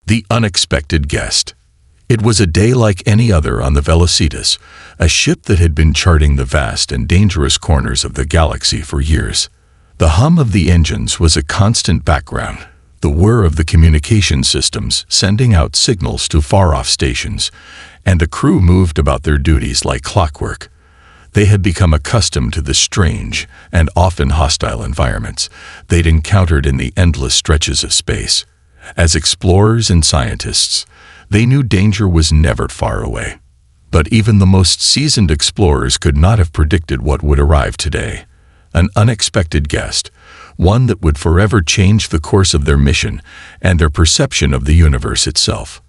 The unexpected guest. It was a day like any other on the Velocitas, a ship that had been charting the vast and dangerous corners of the galaxy for years. The hum of the engines was a constant background, the whir of the communication systems sending out signals to far-off stations, and the crew moved about their duties like clockwork. They had become accustomed to the strange and often hostile environments they'd encountered in the endless stretches of space. As explorers and scientists, they knew danger was never far away. But even the most seasoned explorers could not have predicted what would arrive today. An unexpected guest, one that would forever change the course of their mission and their perception of the universe itself.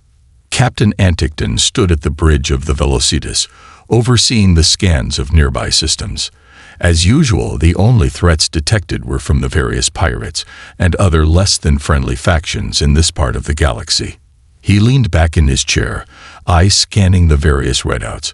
Captain Anticton stood at the bridge of the Velocitas, overseeing the scans of nearby systems. As usual, the only threats detected were from the various pirates and other less-than-friendly factions in this part of the galaxy. He leaned back in his chair, eyes scanning the various readouts,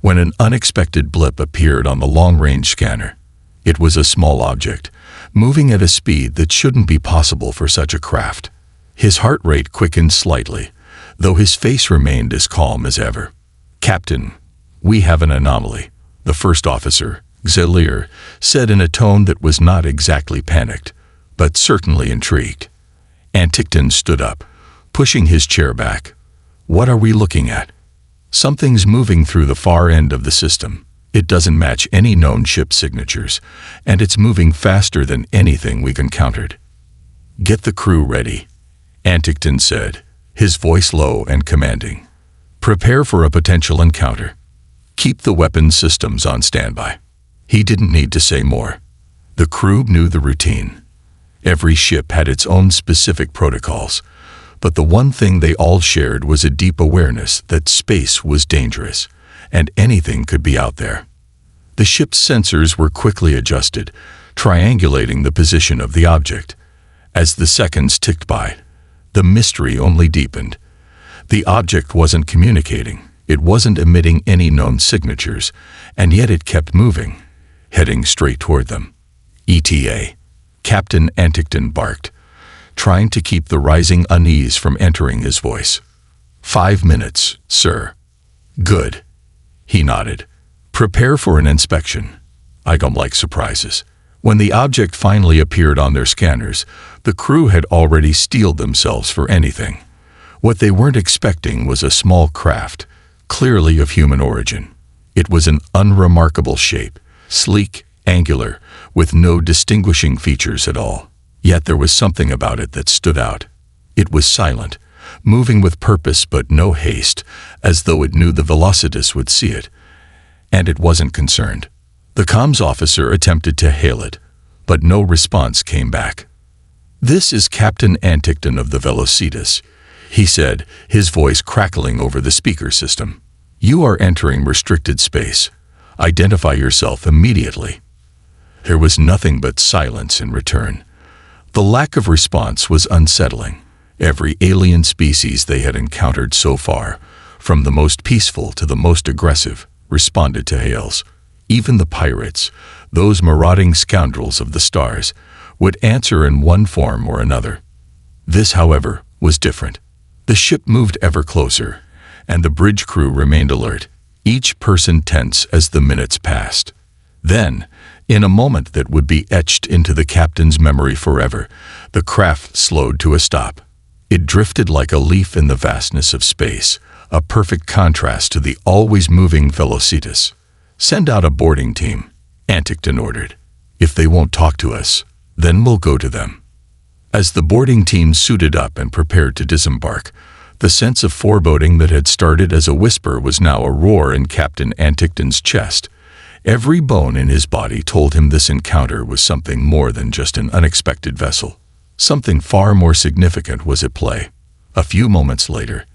when an unexpected blip appeared on the long-range scanner. It was a small object, moving at a speed that shouldn't be possible for such a craft. His heart rate quickened slightly, though his face remained as calm as ever. "Captain, we have an anomaly," the first officer, Xelir, said in a tone that was not exactly panicked, but certainly intrigued. Anticton stood up, pushing his chair back. "What are we looking at?" "Something's moving through the far end of the system. It doesn't match any known ship signatures, and it's moving faster than anything we've encountered." "Get the crew ready," Anticton said, his voice low and commanding. "Prepare for a potential encounter. Keep the weapons systems on standby." He didn't need to say more. The crew knew the routine. Every ship had its own specific protocols, but the one thing they all shared was a deep awareness that space was dangerous, and anything could be out there. The ship's sensors were quickly adjusted, triangulating the position of the object. As the seconds ticked by, the mystery only deepened. The object wasn't communicating, it wasn't emitting any known signatures, and yet it kept moving, heading straight toward them. "ETA," Captain Anticton barked, trying to keep the rising unease from entering his voice. "5 minutes, sir." "Good." He nodded. "Prepare for an inspection. I don't like surprises." When the object finally appeared on their scanners, the crew had already steeled themselves for anything. What they weren't expecting was a small craft, clearly of human origin. It was an unremarkable shape, sleek, angular, with no distinguishing features at all. Yet there was something about it that stood out. It was silent, moving with purpose but no haste, as though it knew the Velocitas would see it. And it wasn't concerned. The comms officer attempted to hail it, but no response came back. "This is Captain Anticton of the Velocitas," he said, his voice crackling over the speaker system. "You are entering restricted space. Identify yourself immediately." There was nothing but silence in return. The lack of response was unsettling. Every alien species they had encountered so far, from the most peaceful to the most aggressive, responded to hails. Even the pirates, those marauding scoundrels of the stars, would answer in one form or another. This, however, was different. The ship moved ever closer, and the bridge crew remained alert, each person tense as the minutes passed. Then, in a moment that would be etched into the captain's memory forever, the craft slowed to a stop. It drifted like a leaf in the vastness of space, a perfect contrast to the always-moving Velocitas. "Send out a boarding team," Anticton ordered. "If they won't talk to us, then we'll go to them." As the boarding team suited up and prepared to disembark, the sense of foreboding that had started as a whisper was now a roar in Captain Anticton's chest. Every bone in his body told him this encounter was something more than just an unexpected vessel. Something far more significant was at play. A few moments later,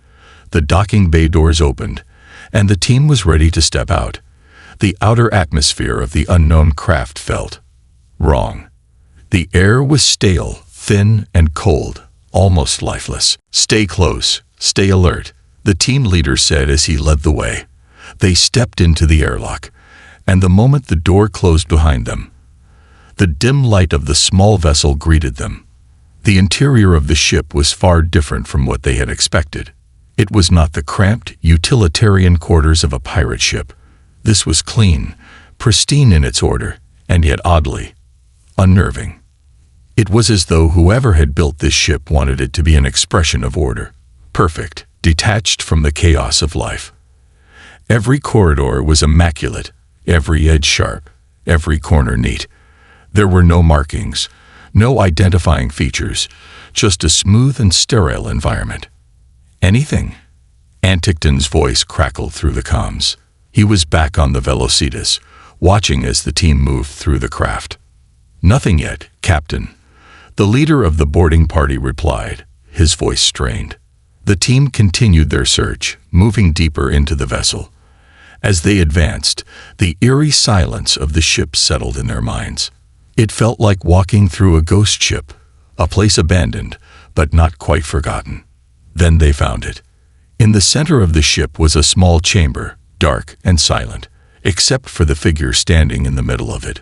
the docking bay doors opened, and the team was ready to step out. The outer atmosphere of the unknown craft felt wrong. The air was stale, thin, and cold, almost lifeless. "Stay close, stay alert," the team leader said as he led the way. They stepped into the airlock, and the moment the door closed behind them, the dim light of the small vessel greeted them. The interior of the ship was far different from what they had expected. It was not the cramped, utilitarian quarters of a pirate ship. This was clean, pristine in its order, and yet oddly unnerving. It was as though whoever had built this ship wanted it to be an expression of order, perfect, detached from the chaos of life. Every corridor was immaculate, every edge sharp, every corner neat. There were no markings, no identifying features, just a smooth and sterile environment. Anything? Anticton's voice crackled through the comms. He was back on the Velocitas, watching as the team moved through the craft. Nothing yet, Captain. The leader of the boarding party replied, his voice strained. The team continued their search, moving deeper into the vessel. As they advanced, the eerie silence of the ship settled in their minds. It felt like walking through a ghost ship, a place abandoned, but not quite forgotten. Then they found it. In the center of the ship was a small chamber, dark and silent, except for the figure standing in the middle of it.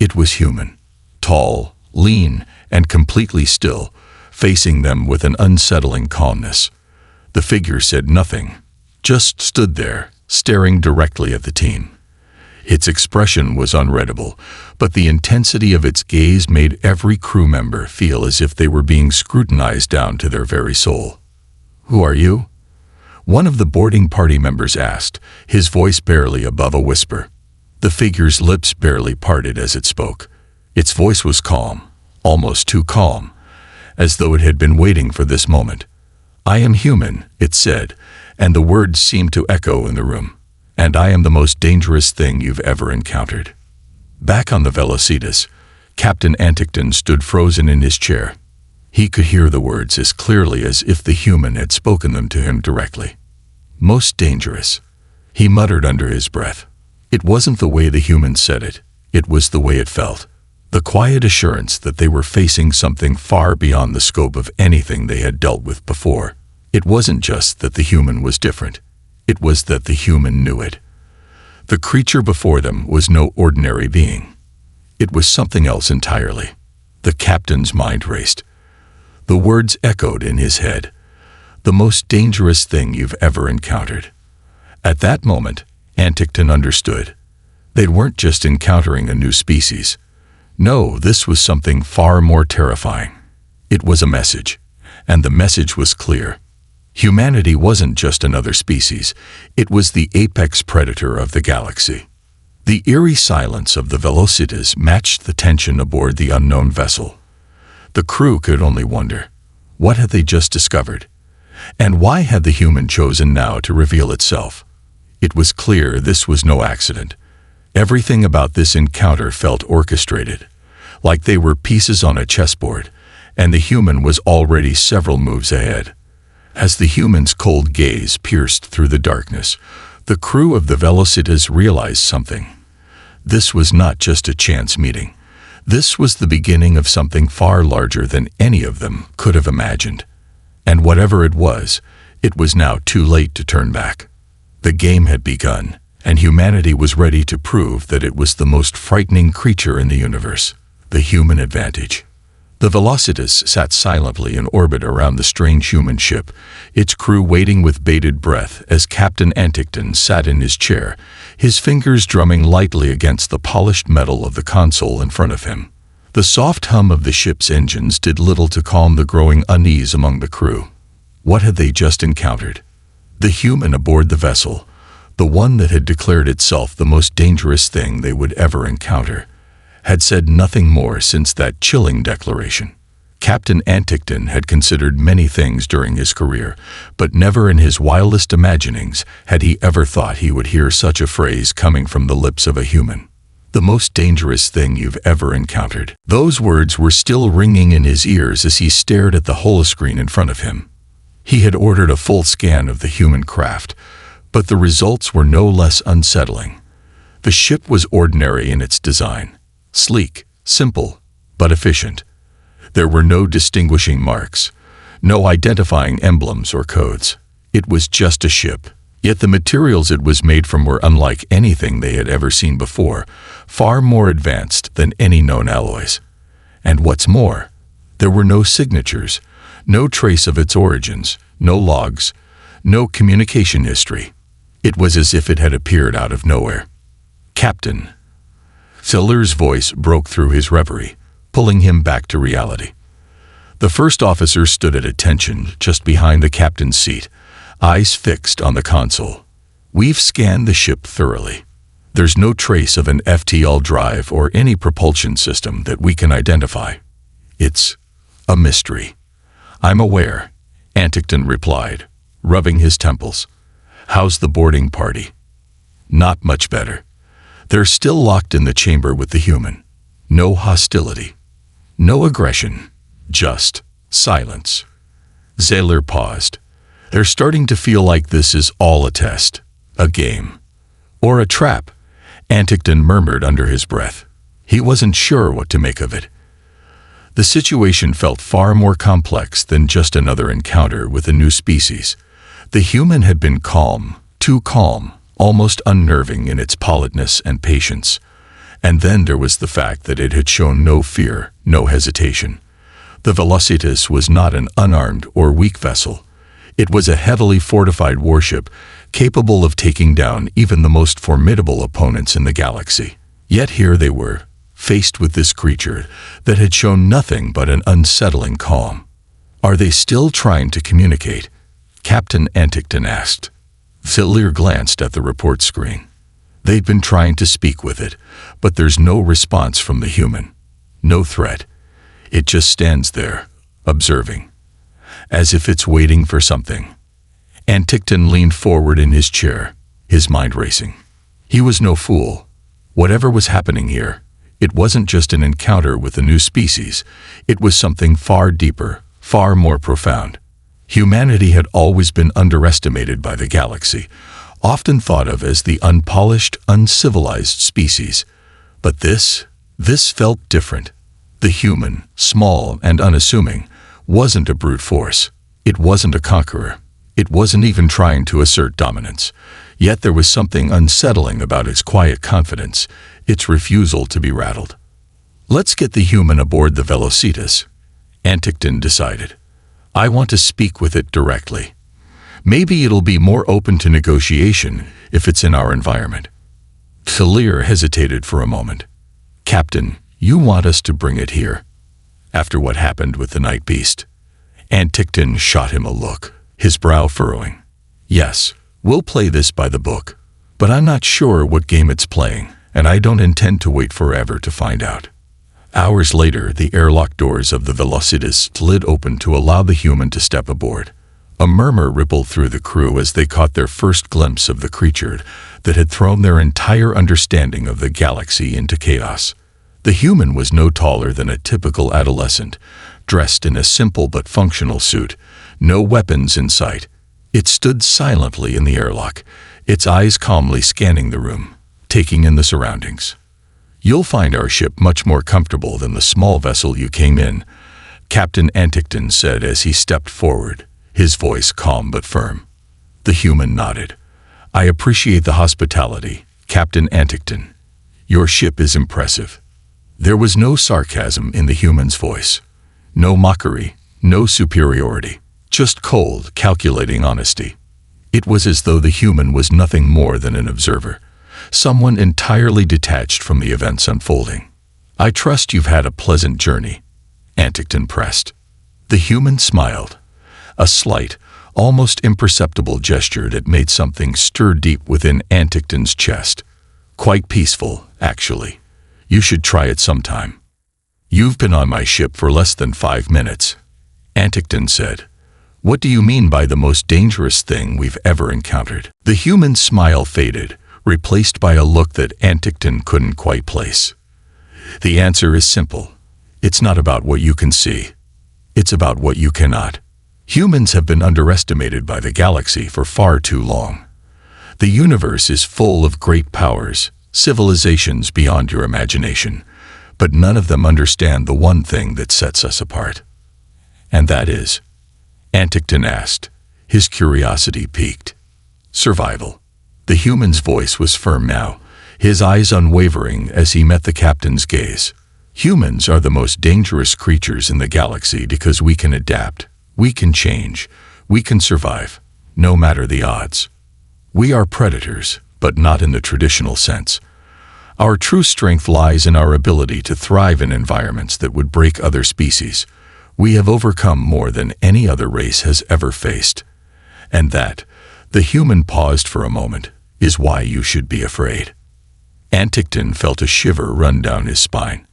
It was human, tall, lean, and completely still, facing them with an unsettling calmness. The figure said nothing, just stood there, staring directly at the team. Its expression was unreadable, but the intensity of its gaze made every crew member feel as if they were being scrutinized down to their very soul. "Who are you?" one of the boarding party members asked, his voice barely above a whisper. The figure's lips barely parted as it spoke. Its voice was calm, almost too calm, as though it had been waiting for this moment. "I am human," it said, and the words seemed to echo in the room. "And I am the most dangerous thing you've ever encountered." Back on the Velocitas, Captain Anticton stood frozen in his chair. He could hear the words as clearly as if the human had spoken them to him directly. "Most dangerous," he muttered under his breath. It wasn't the way the human said it, it was the way it felt. The quiet assurance that they were facing something far beyond the scope of anything they had dealt with before. It wasn't just that the human was different, it was that the human knew it. The creature before them was no ordinary being. It was something else entirely. The captain's mind raced. The words echoed in his head. "The most dangerous thing you've ever encountered." At that moment, Anticton understood. They weren't just encountering a new species. No, this was something far more terrifying. It was a message, and the message was clear. Humanity wasn't just another species, it was the apex predator of the galaxy. The eerie silence of the Velocitas matched the tension aboard the unknown vessel. The crew could only wonder, what had they just discovered? And why had the human chosen now to reveal itself? It was clear this was no accident. Everything about this encounter felt orchestrated, like they were pieces on a chessboard, and the human was already several moves ahead. As the human's cold gaze pierced through the darkness, the crew of the Velocitas realized something. This was not just a chance meeting. This was the beginning of something far larger than any of them could have imagined. And whatever it was now too late to turn back. The game had begun, and humanity was ready to prove that it was the most frightening creature in the universe, the human advantage. The Velocitas sat silently in orbit around the strange human ship, its crew waiting with bated breath as Captain Anticton sat in his chair, his fingers drumming lightly against the polished metal of the console in front of him. The soft hum of the ship's engines did little to calm the growing unease among the crew. What had they just encountered? The human aboard the vessel, the one that had declared itself the most dangerous thing they would ever encounter, had said nothing more since that chilling declaration. Captain Anticton had considered many things during his career, but never in his wildest imaginings had he ever thought he would hear such a phrase coming from the lips of a human. The most dangerous thing you've ever encountered. Those words were still ringing in his ears as he stared at the holoscreen in front of him. He had ordered a full scan of the human craft, but the results were no less unsettling. The ship was ordinary in its design. Sleek, simple, but efficient. There were no distinguishing marks, no identifying emblems or codes. It was just a ship, yet the materials it was made from were unlike anything they had ever seen before, far more advanced than any known alloys. And what's more, There were no signatures, no trace of its origins, no logs, no communication history. It was as if it had appeared out of nowhere. "Captain." Sailor's voice broke through his reverie, pulling him back to reality. The first officer stood at attention just behind the captain's seat, eyes fixed on the console. "We've scanned the ship thoroughly. There's no trace of an FTL drive or any propulsion system that we can identify. It's a mystery." "I'm aware," Anticton replied, rubbing his temples. "How's the boarding party?" "Not much better. They're still locked in the chamber with the human. No hostility. No aggression. Just silence." Sailor paused. "They're starting to feel like this is all a test, a game, or a trap," Anticton murmured under his breath. He wasn't sure what to make of it. The situation felt far more complex than just another encounter with a new species. The human had been calm, too calm, almost unnerving in its politeness and patience. And then there was the fact that it had shown no fear, no hesitation. The Velocitas was not an unarmed or weak vessel. It was a heavily fortified warship, capable of taking down even the most formidable opponents in the galaxy. Yet here they were, faced with this creature that had shown nothing but an unsettling calm. "Are they still trying to communicate?" Captain Anticton asked. Sailor glanced at the report screen. They'd been trying to speak with it, but there's no response from the human. No threat. It just stands there, observing, as if it's waiting for something. Anticton leaned forward in his chair, his mind racing. He was no fool. Whatever was happening here, it wasn't just an encounter with a new species. It was something far deeper, far more profound. Humanity had always been underestimated by the galaxy, often thought of as the unpolished, uncivilized species. But this felt different. The human, small and unassuming, wasn't a brute force. It wasn't a conqueror. It wasn't even trying to assert dominance. Yet there was something unsettling about its quiet confidence, its refusal to be rattled. "Let's get the human aboard the Velocitas," Anticton decided. "I want to speak with it directly. Maybe it'll be more open to negotiation if it's in our environment." Sailor hesitated for a moment. "Captain, you want us to bring it here? After what happened with the night beast?" Anticton shot him a look, his brow furrowing. "Yes, we'll play this by the book, but I'm not sure what game it's playing, and I don't intend to wait forever to find out." Hours later, the airlock doors of the Velocitas slid open to allow the human to step aboard. A murmur rippled through the crew as they caught their first glimpse of the creature that had thrown their entire understanding of the galaxy into chaos. The human was no taller than a typical adolescent, dressed in a simple but functional suit, no weapons in sight. It stood silently in the airlock, its eyes calmly scanning the room, taking in the surroundings. "You'll find our ship much more comfortable than the small vessel you came in," Captain Anticton said as he stepped forward, his voice calm but firm. The human nodded. "I appreciate the hospitality, Captain Anticton. Your ship is impressive." There was no sarcasm in the human's voice, no mockery, no superiority, just cold, calculating honesty. It was as though the human was nothing more than an observer, someone entirely detached from the events unfolding. "I trust you've had a pleasant journey," Anticton pressed. The human smiled, a slight, almost imperceptible gesture that made something stir deep within Anticton's chest. "Quite peaceful, actually. You should try it sometime." "You've been on my ship for less than 5 minutes," Anticton said. "What do you mean by the most dangerous thing we've ever encountered?" The human's smile faded, replaced by a look that Anticton couldn't quite place. "The answer is simple. It's not about what you can see. It's about what you cannot. Humans have been underestimated by the galaxy for far too long. The universe is full of great powers, civilizations beyond your imagination, but none of them understand the one thing that sets us apart." "And that is?" Anticton asked, his curiosity piqued. "Survival." The human's voice was firm now, his eyes unwavering as he met the captain's gaze. Humans are the most dangerous creatures in the galaxy because we can adapt, we can change, we can survive, no matter the odds. We are predators, but not in the traditional sense. Our true strength lies in our ability to thrive in environments that would break other species. We have overcome more than any other race has ever faced. And that, the human paused for a moment, is why you should be afraid. Anticton felt a shiver run down his spine.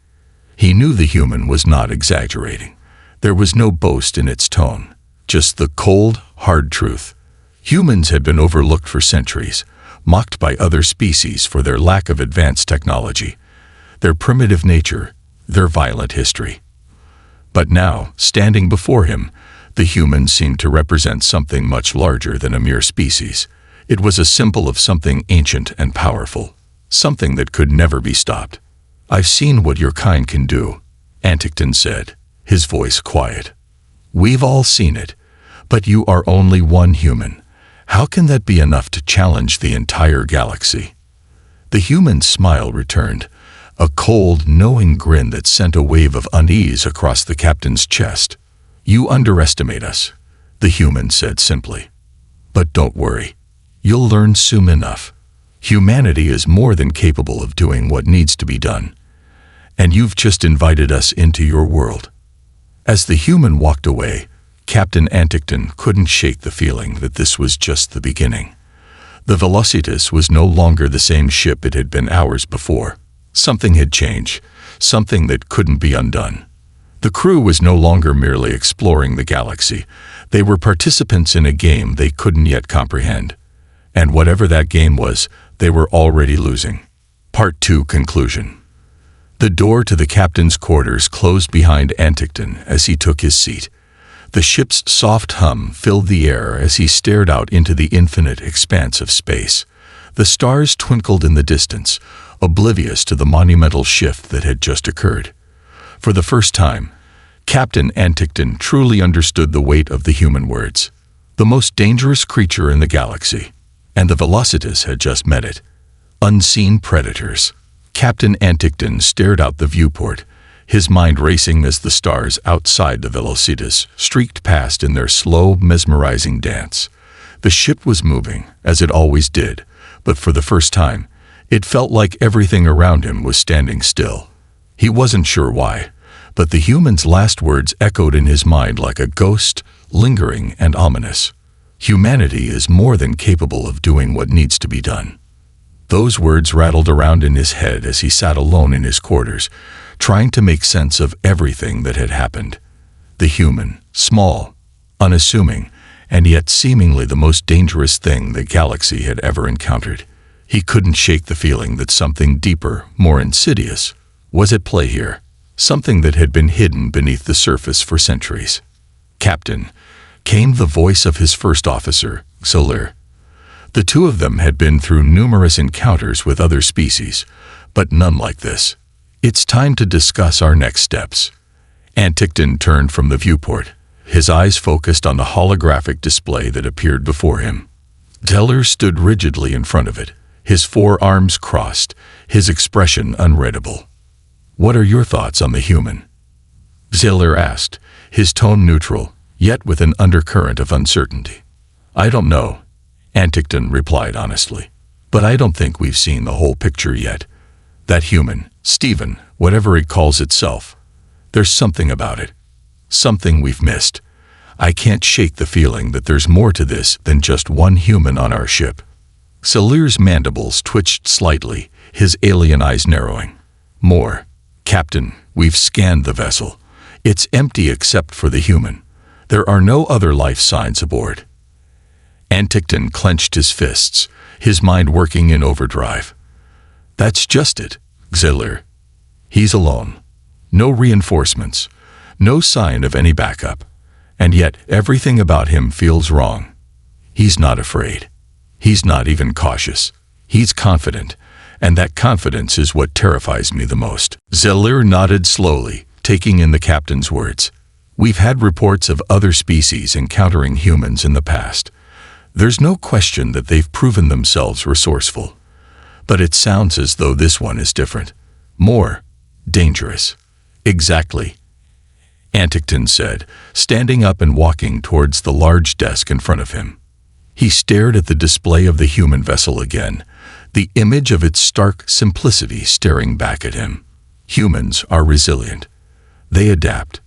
He knew the human was not exaggerating. There was no boast in its tone, just the cold, hard truth. Humans had been overlooked for centuries, mocked by other species for their lack of advanced technology, their primitive nature, their violent history. But now, standing before him, the human seemed to represent something much larger than a mere species. It was a symbol of something ancient and powerful, something that could never be stopped. "I've seen what your kind can do," Anticton said, his voice quiet. "We've all seen it, but you are only one human. How can that be enough to challenge the entire galaxy?" The human's smile returned, a cold, knowing grin that sent a wave of unease across the captain's chest. "You underestimate us," the human said simply. "But don't worry. You'll learn soon enough. Humanity is more than capable of doing what needs to be done. And you've just invited us into your world." As the human walked away, Captain Anticton couldn't shake the feeling that this was just the beginning. The Velocitas was no longer the same ship it had been hours before. Something had changed, something that couldn't be undone. The crew was no longer merely exploring the galaxy. They were participants in a game they couldn't yet comprehend. And whatever that game was, they were already losing. Part 2 Conclusion. The door to the captain's quarters closed behind Anticton as he took his seat. The ship's soft hum filled the air as he stared out into the infinite expanse of space. The stars twinkled in the distance, oblivious to the monumental shift that had just occurred. For the first time, Captain Anticton truly understood the weight of the human words. The most dangerous creature in the galaxy. And the Velocitas had just met it. Unseen predators. Captain Anticton stared out the viewport, his mind racing as the stars outside the Velocitas streaked past in their slow, mesmerizing dance. The ship was moving, as it always did, but for the first time, it felt like everything around him was standing still. He wasn't sure why, but the human's last words echoed in his mind like a ghost, lingering and ominous. Humanity is more than capable of doing what needs to be done. Those words rattled around in his head as he sat alone in his quarters, trying to make sense of everything that had happened. The human, small, unassuming, and yet seemingly the most dangerous thing the galaxy had ever encountered. He couldn't shake the feeling that something deeper, more insidious, was at play here, something that had been hidden beneath the surface for centuries. "Captain," came the voice of his first officer, Solir. The two of them had been through numerous encounters with other species, but none like this. "It's time to discuss our next steps." Anticton turned from the viewport, his eyes focused on the holographic display that appeared before him. Zeller stood rigidly in front of it, his forearms crossed, his expression unreadable. "What are your thoughts on the human?" Zeller asked, his tone neutral, yet with an undercurrent of uncertainty. "I don't know," Anticton replied honestly. "But I don't think we've seen the whole picture yet. That human, Stephen, whatever it calls itself, there's something about it. Something we've missed. I can't shake the feeling that there's more to this than just one human on our ship." Salir's mandibles twitched slightly, his alien eyes narrowing. "More. Captain, we've scanned the vessel. It's empty except for the human. There are no other life signs aboard." Anticton clenched his fists, his mind working in overdrive. "That's just it, Zeller. He's alone. No reinforcements, no sign of any backup. And yet everything about him feels wrong. He's not afraid. He's not even cautious. He's confident, and that confidence is what terrifies me the most." Zeller nodded slowly, taking in the captain's words. "We've had reports of other species encountering humans in the past. There's no question that they've proven themselves resourceful. But it sounds as though this one is different. More dangerous. Exactly, Anticton said, standing up and walking towards the large desk in front of him. He stared at the display of the human vessel again, the image of its stark simplicity staring back at him. Humans are resilient. They adapt.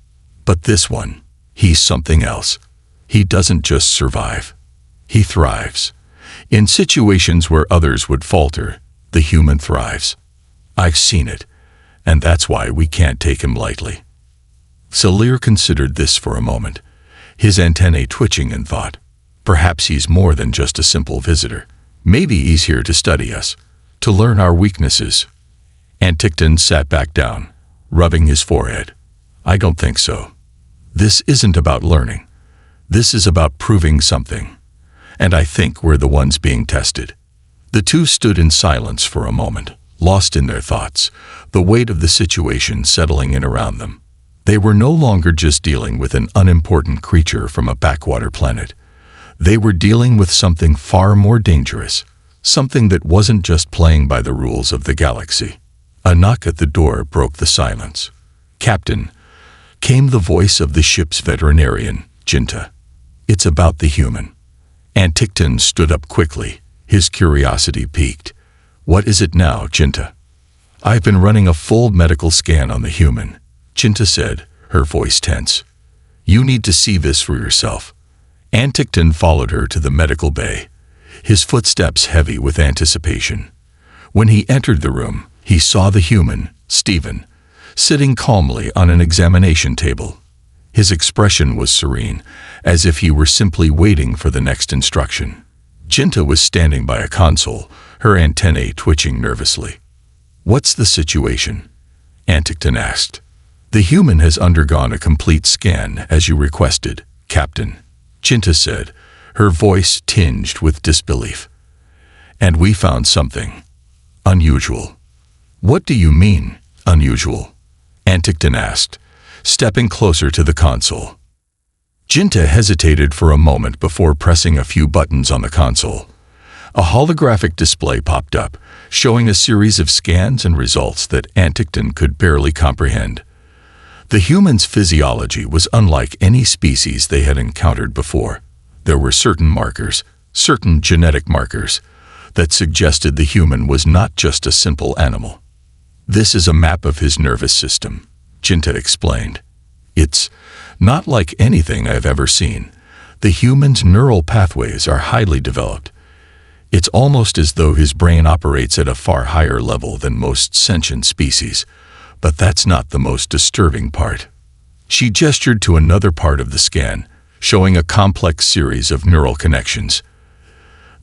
But this one, he's something else. He doesn't just survive. He thrives. In situations where others would falter, the human thrives. I've seen it, and that's why we can't take him lightly. Salir considered this for a moment, his antennae twitching in thought. Perhaps he's more than just a simple visitor. Maybe he's here to study us, to learn our weaknesses. Anticton sat back down, rubbing his forehead. I don't think so. This isn't about learning. This is about proving something. And I think we're the ones being tested. The two stood in silence for a moment, lost in their thoughts, the weight of the situation settling in around them. They were no longer just dealing with an unimportant creature from a backwater planet. They were dealing with something far more dangerous, something that wasn't just playing by the rules of the galaxy. A knock at the door broke the silence. "Captain," came the voice of the ship's veterinarian, Jinta. "It's about the human." Anticton stood up quickly, his curiosity piqued. "What is it now, Jinta?" "I've been running a full medical scan on the human," Jinta said, her voice tense. "You need to see this for yourself." Anticton followed her to the medical bay, his footsteps heavy with anticipation. When he entered the room, he saw the human, Stephen, sitting calmly on an examination table. His expression was serene, as if he were simply waiting for the next instruction. Jinta was standing by a console, her antennae twitching nervously. "What's the situation?" Anticton asked. "The human has undergone a complete scan, as you requested, Captain," Jinta said, her voice tinged with disbelief. "And we found something unusual." "What do you mean, unusual?" Anticton asked, stepping closer to the console. Jinta hesitated for a moment before pressing a few buttons on the console. A holographic display popped up, showing a series of scans and results that Anticton could barely comprehend. The human's physiology was unlike any species they had encountered before. There were certain markers, certain genetic markers, that suggested the human was not just a simple animal. "This is a map of his nervous system," Jinta explained. "It's not like anything I've ever seen. The human's neural pathways are highly developed. It's almost as though his brain operates at a far higher level than most sentient species. But that's not the most disturbing part." She gestured to another part of the scan, showing a complex series of neural connections.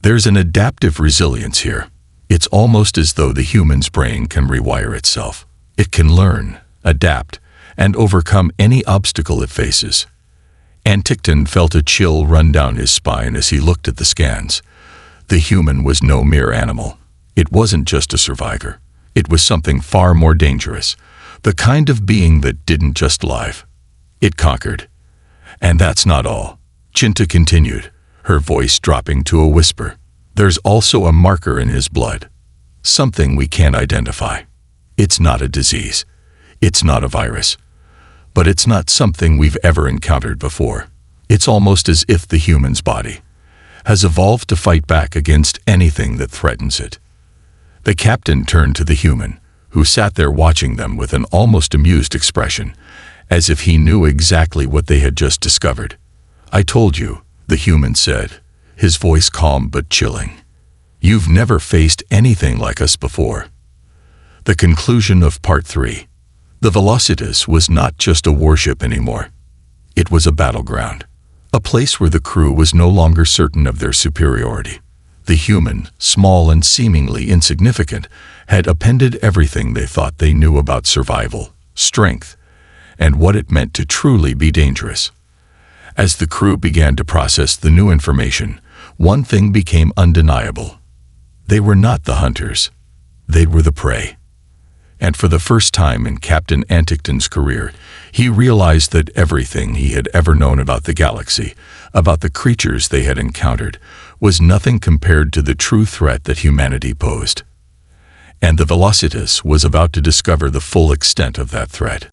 "There's an adaptive resilience here. It's almost as though the human's brain can rewire itself. It can learn, adapt, and overcome any obstacle it faces." Anticton felt a chill run down his spine as he looked at the scans. The human was no mere animal. It wasn't just a survivor. It was something far more dangerous, the kind of being that didn't just live. It conquered. "And that's not all," Jinta continued, her voice dropping to a whisper. "There's also a marker in his blood. Something we can't identify. It's not a disease. It's not a virus. But it's not something we've ever encountered before. It's almost as if the human's body has evolved to fight back against anything that threatens it." The captain turned to the human, who sat there watching them with an almost amused expression, as if he knew exactly what they had just discovered. "I told you," the human said, his voice calm but chilling. "You've never faced anything like us before." The conclusion of Part 3. The Velocitus was not just a warship anymore. It was a battleground, a place where the crew was no longer certain of their superiority. The human, small and seemingly insignificant, had appended everything they thought they knew about survival, strength, and what it meant to truly be dangerous. As the crew began to process the new information, one thing became undeniable. They were not the hunters. They were the prey. And for the first time in Captain Anticton's career, he realized that everything he had ever known about the galaxy, about the creatures they had encountered, was nothing compared to the true threat that humanity posed. And the Velocitus was about to discover the full extent of that threat.